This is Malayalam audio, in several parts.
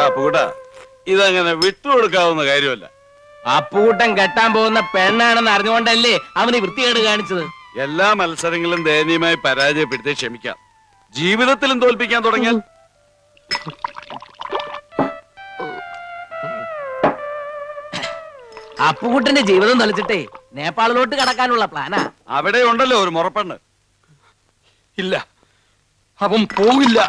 അപ്പുകുട്ട, ഇതങ്ങനെ വിട്ടുകൊടുക്കാവുന്ന കാര്യമല്ല. അപ്പുകുട്ടൻ കെട്ടാൻ പോകുന്ന പെണ്ണാണെന്ന് അറിഞ്ഞുകൊണ്ടല്ലേ അവന് വൃത്തികേട് കാണിച്ചത്. എല്ലാ മത്സരങ്ങളും ദയനീയമായി പരാജയപ്പെടുത്തി ക്ഷമിക്കാം, ജീവിതത്തിലും തോൽപ്പിക്കാൻ തുടങ്ങിയാൽ അപ്പുകുട്ടന്റെ ജീവിതം തൊലച്ചിട്ടേ നേപ്പാളിലോട്ട് കടക്കാനുള്ള പ്ലാനാ. അവിടെ ഉണ്ടല്ലോ ഒരു മുറപ്പെണ്ണ്. ഇല്ല, അവൻ പോകില്ല.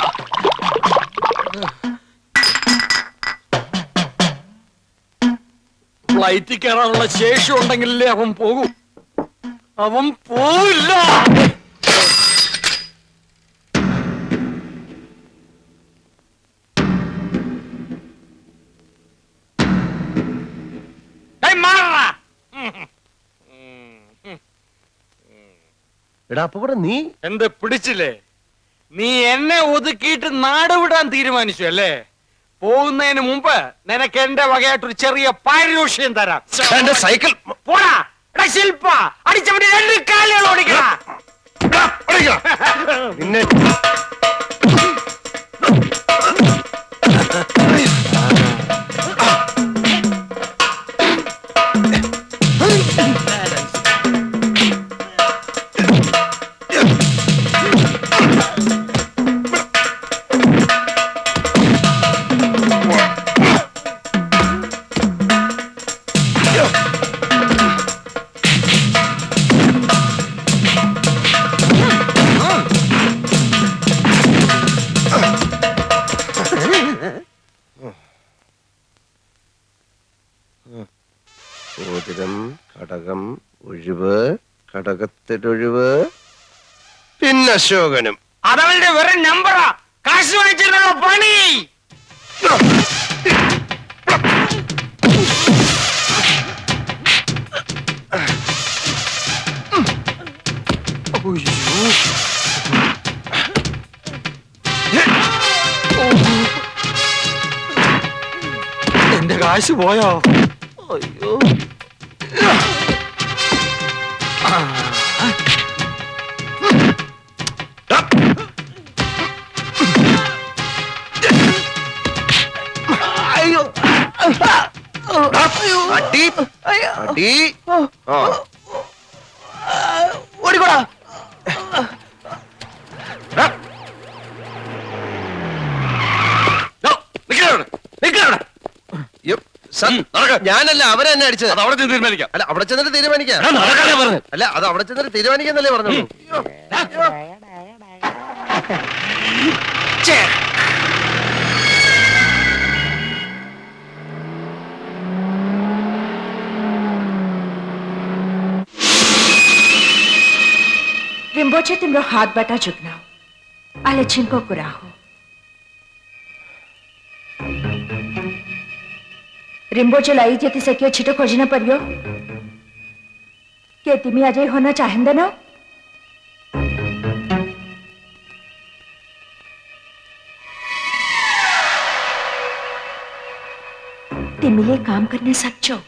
ഫ്ലൈറ്റിൽ കയറാനുള്ള ശേഷി ഉണ്ടെങ്കിലേ അവൻ പോകൂ. അവൻ പോവില്ല. എടാ അപ്പുകുട്ട, നീ എന്ത് പിടിച്ചില്ലേ? നീ എന്നെ ഒതുക്കിയിട്ട് നാട് വിടാൻ തീരുമാനിച്ചു അല്ലേ? പോകുന്നതിന് മുമ്പ് നിനക്ക് എന്റെ വകയായിട്ടൊരു ചെറിയ പാരിതോഷികം തരാം. എന്റെ സൈക്കിൾ പോടാ. ശില്പ അടിച്ചവന്റെ 2 കാലുകൾ ഓടിക്കടാ. നിന്നെ മോതിരം, കടകം, ഒഴിവ്, കടകത്തിലൊഴിവ്, പിന്നെ അശോകനും. അതവളുടെ വെറും നമ്പറാ. കാശ് വാങ്ങിച്ചിട്ടുള്ള പണി. എന്റെ കാശ് പോയോ? അയ്യോ. അടി അടി. ഓടിക്കോടാ. ഞാനല്ല, അവരെ തന്നെ അടിച്ചത്. അത് അവിടെ ചെന്ന് തീരുമാനിക്കാം. അല്ല, അവിടെ ചെന്നിട്ട് തീരുമാനിക്കാം. അല്ല, അത് അവിടെ ചെന്നിട്ട് തീരുമാനിക്കാന്നല്ലേ പറഞ്ഞോളൂ. रिम्बोचे तिम्रो हातबाट झुक्नाऊ, अहिले छिनको कुरा हो। रिम्बोचेलाई त्यतिसक्यो छिटो खोजिन पर्यो। के तिमी अझै हुन चाहँदैनौ? तिमीले काम गर्न सक्छौ।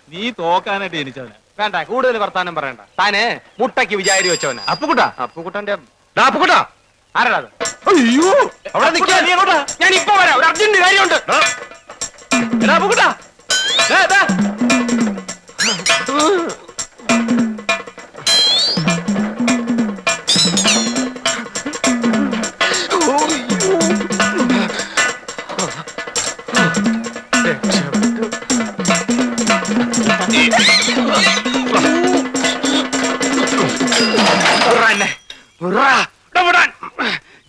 നീ തോക്കാനായിട്ട് ജനിച്ചവന്. വേണ്ട, കൂടുതൽ വർത്താനം പറയണ്ട. താന് മുട്ടയ്ക്ക് വിചാരി വെച്ചവന്. അപ്പുകുട്ടാ, അപ്പുകുട്ടന്റെ അപ്പുകുട്ടാ, ആരാ അത്? അയ്യോ, അവിടെ നിൽക്കാ. ഞാൻ ഇപ്പൊ വരാം, ഒരു അർജന്റ് കാര്യമുണ്ട്. അപ്പുകുട്ടാ,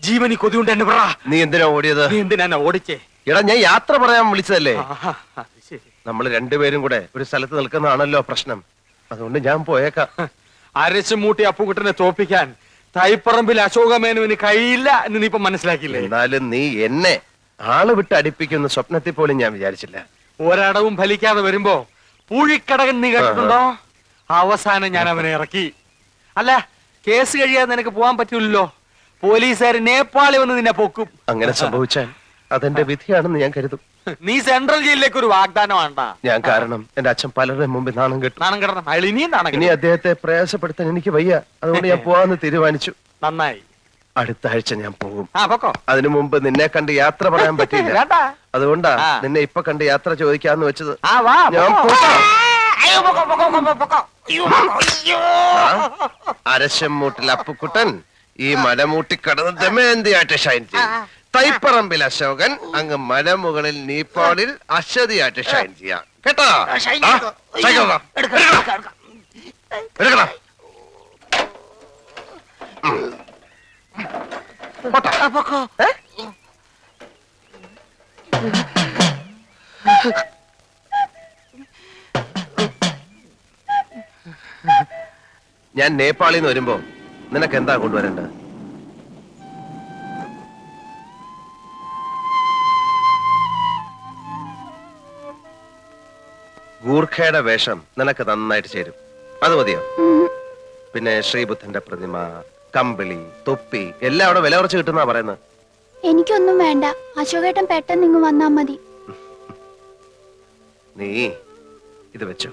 ജീവനി കൊതിയുണ്ട് എന്നെ പറ. നീ എന്തിനാ ഓടിയത്? നീ എന്തിനാ ഓടിച്ചേ? എടാ, ഞാൻ യാത്ര പറയാൻ വിളിച്ചതല്ലേ. ശരി, നമ്മൾ രണ്ടുപേരും കൂടെ ഒരു സ്ഥലത്ത് നിൽക്കുന്നതാണല്ലോ പ്രശ്നം. അതുകൊണ്ട് ഞാൻ പോയേക്കാം. അരച്ചു മൂട്ടി അപ്പുകുട്ടനെ തോപ്പിക്കാൻ തൈപ്പറമ്പിൽ അശോകമേനുവിന് കഴിയില്ല എന്ന് നീ ഇപ്പൊ മനസ്സിലാക്കിയില്ലേ? എന്നാലും നീ എന്നെ ആള് വിട്ട് അടുപ്പിക്കുന്ന സ്വപ്നത്തിൽ പോലും ഞാൻ വിചാരിച്ചില്ല. ഒരടവും ഫലിക്കാതെ വരുമ്പോ പൂഴിക്കടകൻ നീ കേട്ടിട്ടുണ്ടോ? അവസാനം ഞാൻ അവനെ ഇറക്കി. അല്ല, കേസ് കഴിയാതെ നിനക്ക് പോകാൻ പറ്റൂല്ലോ. പോലീസുകാർ നേപ്പാളി വന്ന് നിന്നെ പൊക്കും. അങ്ങനെ സംഭവിച്ചാൽ അതെന്റെ വിധിയാണെന്ന് ഞാൻ കരുതും. നീ സെൻട്രൽ ജയിലിലേക്ക് ഒരു വാഗ്ദാനം വേണ്ട. ഞാൻ കാരണം എന്റെ അച്ഛൻ പലരുടെ മുമ്പിൽ നാണം കെട്ടു. നാണം കിടണം, അയാൾ ഇനിയും നാണം ഇനി കെടും. അദ്ദേഹത്തെ പ്രയാസപ്പെടുത്താൻ എനിക്ക് വയ്യ. അതുകൊണ്ട് ഞാൻ പോവാന്ന് തീരുമാനിച്ചു. നന്നായി. അടുത്ത ആഴ്ച ഞാൻ പോകും. പൊക്കോ. അതിനു മുമ്പ് നിന്നെ കണ്ട് യാത്ര പറയാൻ പറ്റില്ല. വേണ്ട. അതുകൊണ്ടാ ആ. നിന്നെ ഇപ്പൊ കണ്ട് യാത്ര ചോദിക്കാന്ന് വെച്ചത്. വാ, ഞാൻ പൊക്കോ. പോകാം. അയ്യോ, പൊക്കോ, പൊക്കോ, പൊക്കോ, പൊക്കോ. അയ്യോ, പൊക്കോ, അയ്യോ. അരശമ്മൂട്ടിൽ അപ്പുക്കുട്ടൻ ഈ മലമൂട്ടി കടന്ന് ദമയന്തിയായിട്ട് ഷൈൻ ചെയ്യും. തൈപ്പറമ്പിൽ അശോകൻ അങ്ങ് മലമുകളിൽ നീപ്പാളിൽ അശ്വതിയായിട്ട് ഷൈൻ ചെയ്യാം. കേട്ടോ? ഷൈൻ ആ? ചെയ്തോ. സൈക്കിൾ എടുക്കാം. എടുക്കണം. പൊക്കോ. ഞാൻ നേപ്പാളിൽ നിന്ന് വരുമ്പോ നിനക്ക് എന്താ കൊണ്ടുവരേണ്ടത്? ഗൂർഖയുടെ വേഷം നിനക്ക് നന്നായിട്ട് ചേരും. അത് മതിയോ? പിന്നെ ശ്രീബുദ്ധന്റെ പ്രതിമ, കമ്പിളി, തൊപ്പി എല്ലാം അവിടെ വില കുറച്ച് കിട്ടുന്ന പറയുന്നത്. എനിക്കൊന്നും വേണ്ട. അശോകേട്ടൻ പെട്ടെന്ന് ഇങ്ങ് വന്നാ മതി. നീ ഇത് വെച്ചോ.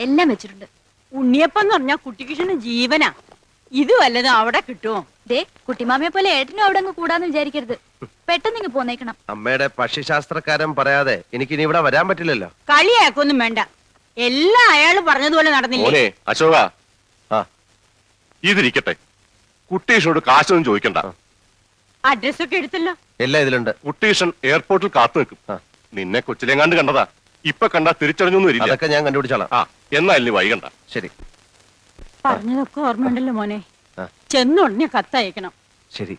എല്ലാം വെച്ചിട്ടുണ്ട്. ഉണ്ണിയപ്പം പറഞ്ഞാ കുട്ടികൃഷ്ണന് ജീവനാ. ഇത് വല്ലതും അവിടെ കിട്ടുമോ? ദേ കുട്ടിമാമയെ പോലെ ഏട്ടനും അവിടെ അങ്ങ് കൂടാന്ന് വിചാരിക്കരുത്. പെട്ടെന്ന് ഇങ്ങ് പോന്നേക്കണം. അമ്മയുടെ പക്ഷിശാസ്ത്രക്കാരൻ പറയാതെ എനിക്ക് ഇനി ഇവിടെ വരാൻ പറ്റില്ലല്ലോ. കളിയാക്കൊന്നും വേണ്ട. എല്ലാം അയാള് പറഞ്ഞതുപോലെ നടന്നില്ലേ? മോനെ അശോക, ആ ഇതിരിക്കട്ടെ. കുട്ടീഷനോട് കാശൊന്നും ചോദിക്കണ്ട. അഡ്രസ്സൊക്കെ എടുത്തല്ലോ. എല്ലാം ഇതിലുണ്ട്. കുട്ടീഷൻ എയർപോർട്ടിൽ കാത്തു നിൽക്കും. ആ. നിന്നെ കൊച്ചിലെങ്ങാണ്ട് കണ്ടതാ. ഇപ്പൊ കണ്ടാ തിരിച്ചറിഞ്ഞൊന്നും വരില്ല. അതൊക്കെ ഞാൻ കണ്ടുപിടിച്ചോളാം. ആ എന്നാ ഇനി വൈകണ്ട. ശരി പറഞ്ഞതൊക്കെ ഓർമ്മയുണ്ടല്ലോ മോനെ. ആ. ചെന്നുടനെ കത്തയക്കണം. ശരി.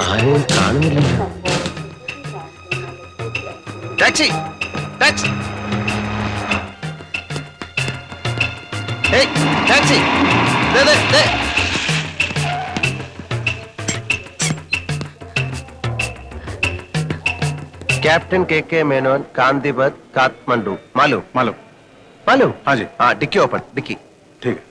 ആരെയും കാണുന്നില്ല. Taxi taxi taxi. कैप्टन के मेनोन कांदीपत काठमांडू. मालूम മാലോ. मालूम. हाँ जी. हाँ डिक्की ओपन डिक्की. ठीक है.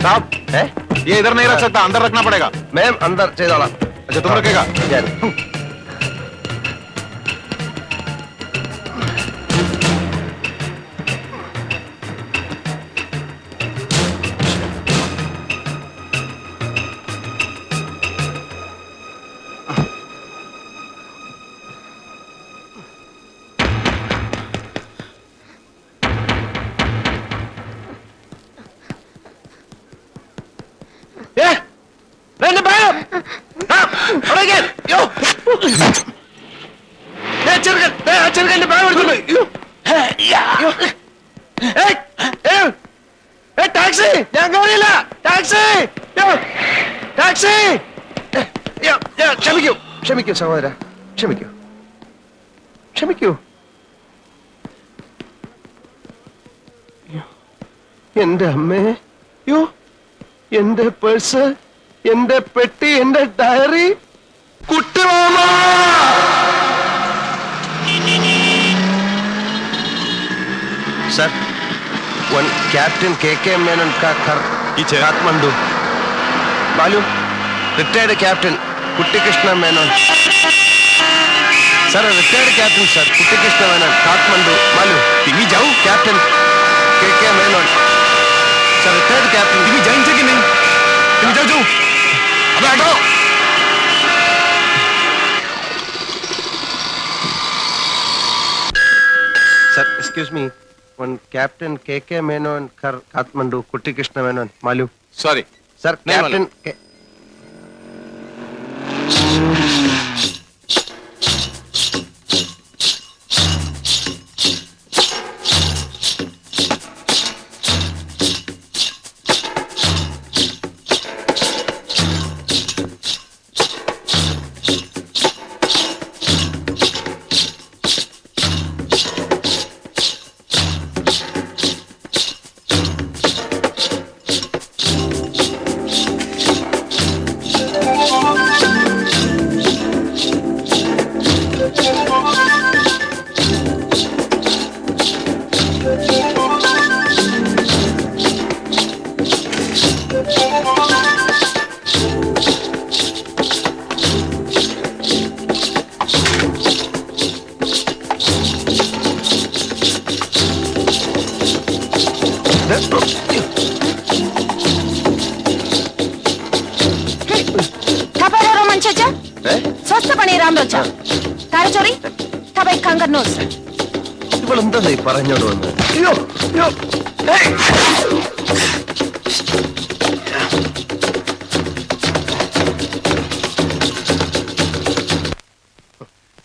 साहब है ये इधर नहीं रख सकता, अंदर रखना पड़ेगा. मैम अंदर चेदाला. अच्छा तुम रखेगा? ടാക്സി! ക്ഷമിക്കൂ ക്ഷമിക്കൂ സഹോദര, ക്ഷമിക്കൂ ക്ഷമിക്കൂ. എന്റെ അമ്മേ, യോ, എന്റെ പേഴ്സ്, എന്റെ പെട്ടി, എന്റെ ഡയറി, കുട്ടിമാമ! സർ, वन कैप्टन के मेनन का घर काठमांडू. मालूम? रिटायर्ड कैप्टन कुट्टी Krishna Menon. Sir, retired captain sir, कुट्टी कृष्ण मेनन, काठमांडू. मालूम? टीवी जाऊं? कैप्टन के Menon. Sir, retired captain. TV जाएंगे कि नहीं? टीवी जाओ जाओ. अबे हटो. Sir, excuse me. One captain के मेनन कर काठमांडू, कुट्टी कृष्ण मेनन. मालूम? സോറി. सर, नहीं कैप्टन स्वस्थ पणी राम रोचा कार चोरी तब एक कंगर नोस ഇവളെന്താ ഈ പറഞ്ഞോണ്ട് വന്ന്? അയ്യോ അയ്യോ. ഏയ്!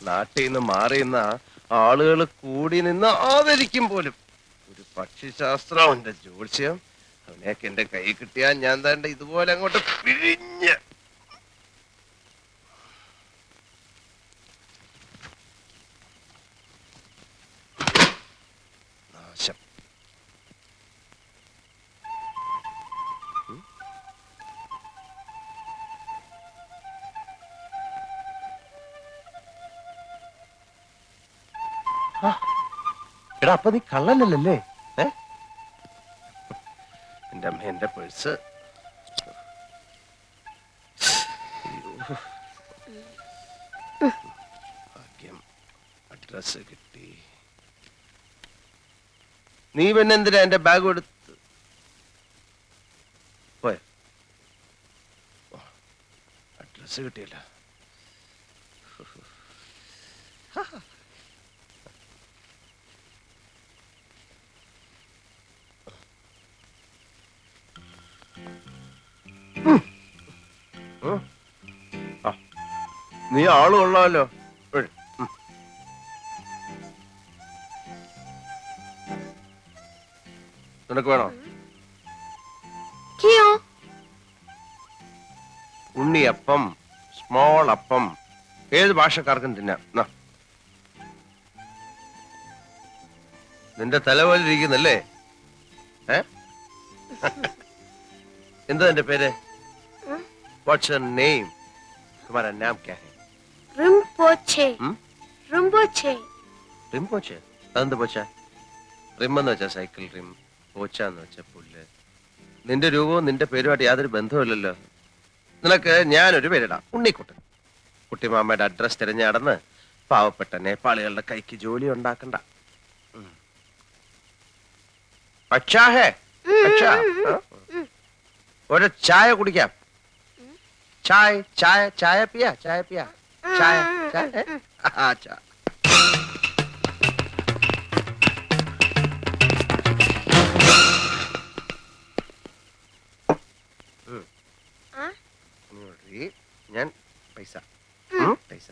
നാട്ടിൽ നിന്ന് മാറിയുന്ന ആളുകൾ കൂടി നിന്ന് ആദരിക്കും പോലും. ഒരു പക്ഷിശാസ്ത്രം, എന്റെ ജ്യോത്സ്യം, അവനെയൊക്കെ എന്റെ കൈ കിട്ടിയാൽ ഞാൻ താണ്ട ഇതുപോലെ അങ്ങോട്ട് പിഴിഞ്ഞ്. നാശം. എടാ, അപ്പൊ നീ കള്ളനല്ലേ? എന്റെ അമ്മ, എന്റെ പേഴ്സ്. ഭാഗ്യം, അഡ്രസ് കിട്ടി. നീ പിന്നെ എന്തിനാ എന്റെ ബാഗ് എടുത്ത് പോയ? അഡ്രസ് കിട്ടിയല്ല. നീ ആള് കൊള്ളാമല്ലോ. നിനക്ക് വേണോ? ഉണ്ണിയപ്പം, സ്മോൾ അപ്പം, ഏത് ഭാഷക്കാർക്കും തിന്നാം. നിന്റെ തലപോലെ ഇരിക്കുന്നല്ലേ? എന്താ നിന്റെ പേര്? What's your name? तुम्हारा नाम क्या है? റിംപോച്ചെ. റിംപോച്ചെ. റിംപോച്ചെ? അതെന്ത് പോച്ച? റിം എന്ന് വെച്ചാ സൈക്കിൾ റിം, പോച്ച എന്ന് വെച്ചാ പുല്ല്. നിന്റെ രൂപവും നിന്റെ പേരുമായിട്ട് യാതൊരു ബന്ധവുമില്ലല്ലോ. നിനക്ക് ഞാനൊരു പേരിടാം, ഉണ്ണിക്കുട്ടൻ. കുട്ടിമാമയുടെ അഡ്രസ് തിരഞ്ഞു നടന്ന് പാവപ്പെട്ട നേപ്പാളികളുടെ കൈക്ക് ജോലി ഉണ്ടാക്കണ്ട. അച്ഛാ ഹേ, അച്ഛാ. ഒരു ചായ കുടിക്കാം. ചായ ചായ ചായ പിയാ, ചായ പിയാ, ചായ ചായ. ചായ. ഞാൻ പൈസ പൈസ.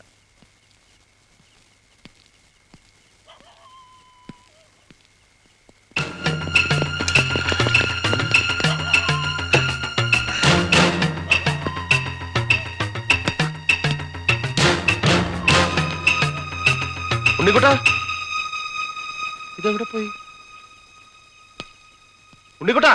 ഉണ്ണിക്കുട്ടാ ഇതെവിടെ പോയി? ഉണ്ണിക്കുട്ടാ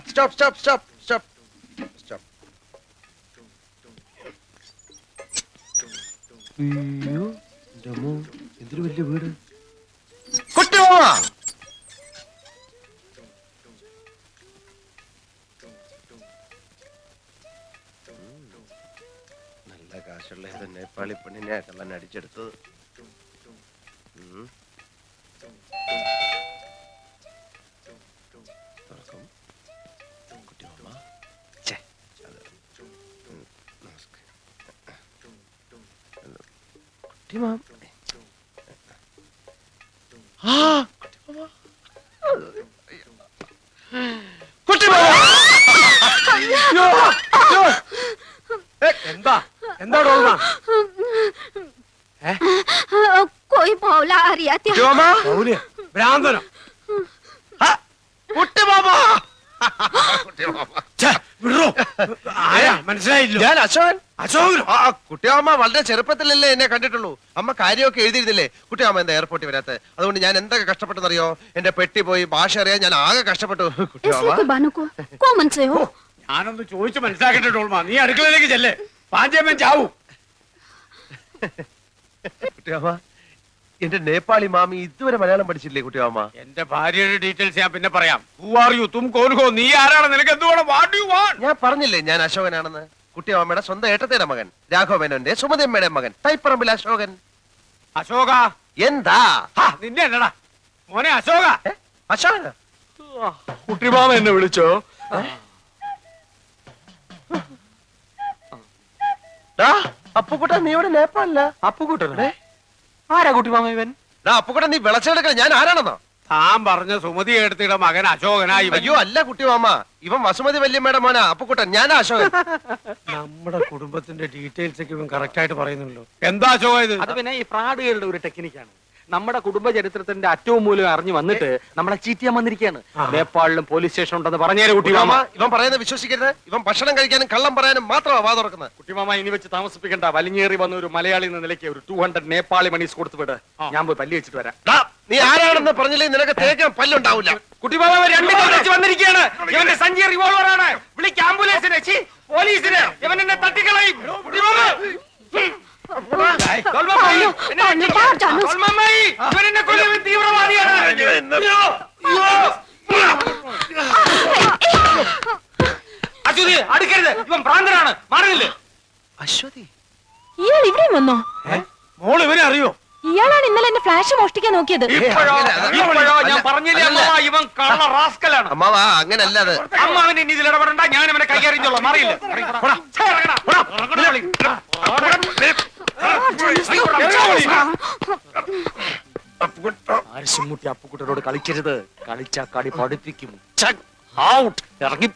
stop stop stop stop stop. അയ്യോ എൻ്റെ അമ്മോ, എന്തൊരു വലിയ വീട്. കുട്ടിമാമ നല്ല കാശുള്ള ഏതോ നേപ്പാളി പെണ്ണിനെ കള്ളൻ അടിച്ചെടുത്തത്. തുറക്കും. കുട്ടിമാമ ഛേ, അത്. നമസ്കാരം. കുട്ടിമാമ ആ എന്താ എന്താ ഡോൾമ? कोई मौला आ रहा था മൗലിയ ഭ്രാന്തനോ? ആരാ മനസ്സിലായില്ലോ? ഞാൻ അശോകൻ. അശോകനോ? കുട്ടിയമ്മ വളരെ ചെറുപ്പത്തിലല്ലേ എന്നെ കണ്ടിട്ടുള്ളൂ. അമ്മ കാര്യമൊക്കെ എഴുതിയിരുന്നില്ലേ? കുട്ടിയമ്മ എന്താ എയർപോർട്ടിൽ വരാത്ത? അതുകൊണ്ട് ഞാൻ എന്തൊക്കെ കഷ്ടപ്പെട്ടെന്നറിയോ? എന്റെ പെട്ടി പോയി, ഭാഷ അറിയാൻ ഞാൻ ആകെ കഷ്ടപ്പെട്ടു. കുട്ടിയമ്മ कौन से हो ഞാനൊന്ന് ചോദിച്ചു മനസ്സിലാക്കട്ടെ ഡോൾമ. നീ അടുക്കളയിലേക്ക് ചെല്ലേ, പാഞ്ചേമ്മൻ ചാവൂ. കുട്ടിയമ്മ എന്റെ നേപ്പാളി മാമി ഇതുവരെ മലയാളം പഠിച്ചില്ലേ കുട്ടിയമ്മ? എന്റെ ഭാര്യയുടെ ഡീറ്റെയിൽസ് ഞാൻ പിന്നെ പറയാം. Who are you? തും കോൻ ഹോ? നീ ആരാണ്? നിനക്ക് എന്ത് വേണം? What do you want? ഞാൻ പറഞ്ഞില്ലേ ഞാൻ അശോകനാണെന്ന്. കുട്ടിയമ്മയുടെ സ്വന്തം ഏട്ടത്തിയുടെ മകൻ, രാഘവമേനോന്റെ സുമതിയമ്മയുടെ മകൻ, തൈപ്പറമ്പിൽ അശോകൻ. അശോക എന്താ നിന്നെ അല്ലടാ മോനെ അശോക. അശോകന? കുട്ടിമാമ എന്നെ വിളിച്ചോ? അപ്പുക്കുട്ട നീ ഇവിടെ നേപ്പാളില്ല? അപ്പുകുട്ടനെ ആരാ കുട്ടിമാമ ഇവൻ? അപ്പുക്കുട്ട നീ വിളച്ചെടുക്കണ ഞാൻ ആരാണെന്നോ? താൻ പറഞ്ഞ സുമതി എടുത്തിയുടെ മകൻ അശോകനായി. അയ്യോ അല്ല കുട്ടിമാമ, ഇവൻ വസുമതി വല്യമ്മയുടെ മോനാ അപ്പുക്കുട്ടൻ. ഞാനാ അശോകൻ. നമ്മുടെ കുടുംബത്തിന്റെ ഡീറ്റെയിൽസ് ഒക്കെ ഇവൻ കറക്റ്റ് ആയിട്ട് പറയുന്നുണ്ടല്ലോ. എന്താ അശോക ഇത്? അത് പിന്നെ ഈ ഫ്രാഡുകളുടെ ഒരു ടെക്നിക്കാണ്. നമ്മുടെ കുടുംബ ചരിത്രത്തിന്റെ അറ്റവും മൂലം അറിഞ്ഞു വന്നിട്ട് നമ്മളെ ചീറ്റ് ചെയ്യാൻ വന്നിരിക്കുകയാണ്. നേപ്പാളിലും പോലീസ് സ്റ്റേഷൻ ഉണ്ടെന്ന് പറഞ്ഞേരെ കുട്ടിമാമ കുട്ടിമാമ. ഇവൻ പറയുന്നത് വിശ്വസിക്കരുത്. ഇവൻ ഭക്ഷണം കഴിക്കാനും കള്ളം പറയാനും മാത്രമാ വാ തുറക്കുന്നത്. കുട്ടിമാമ ഇനി വെച്ച് താമസിപ്പിക്കണ്ട. വലിഞ്ഞേറി വന്ന ഒരു മലയാളി എന്ന നിലയ്ക്ക് ഒരു 200 നേപ്പാളി മണീസ് കൊടുത്തു വിട്. ഞാൻ പോയി പല്ലി വെച്ചിട്ട് വരാം. നീ ആരാണെന്ന് പറഞ്ഞില്ലേ നിനക്ക് തേക്കാൻ പല്ലുണ്ടാവില്ല. കുട്ടിമാമ രണ്ട് വെച്ച് വന്നിരിക്കുകയാണ്. ഇവന്റെ സഞ്ചി റിവോൾവറാണ്. വിളിക്ക് ആംബുലൻസിനെ, പോലീസിനെ. ഇവൻ എന്നെ തട്ടിക്കളയും. കുട്ടിമാമ തീവ്രവാദിയാണ്. അശ്വതി അടുക്കരുത്, ഇവൻ ഭ്രാന്തനാണ്. മാറിയില്ലേ? അശ്വതി ഇയാൾ ഇവിടെയും വന്നോ? മോൾ ഇവനെ അറിയോ? ഇയാളാണ് ഇന്നലെ എന്റെ ഫ്ലാഷ് മോഷ്ടിക്കാൻ നോക്കിയത്. ഇപ്പോഴോ ഞാൻ പറഞ്ഞില്ലേ അമ്മ, ഇവൻ കള്ള റാസ്കലാണ്. അമ്മാവാ അങ്ങനല്ല അത്. അമ്മ അവന്റെ ഇനി ഇതിൽ ഇടപെടണ്ട. ഞാൻ അവനെ കൈകാര്യം മാറിയില്ല. ആർശിമുട്ടി അപ്പുക്കുട്ടനോട് കളിക്കരുത്. കളിച്ച കളി പഠിപ്പിക്കും. ഇറങ്ങി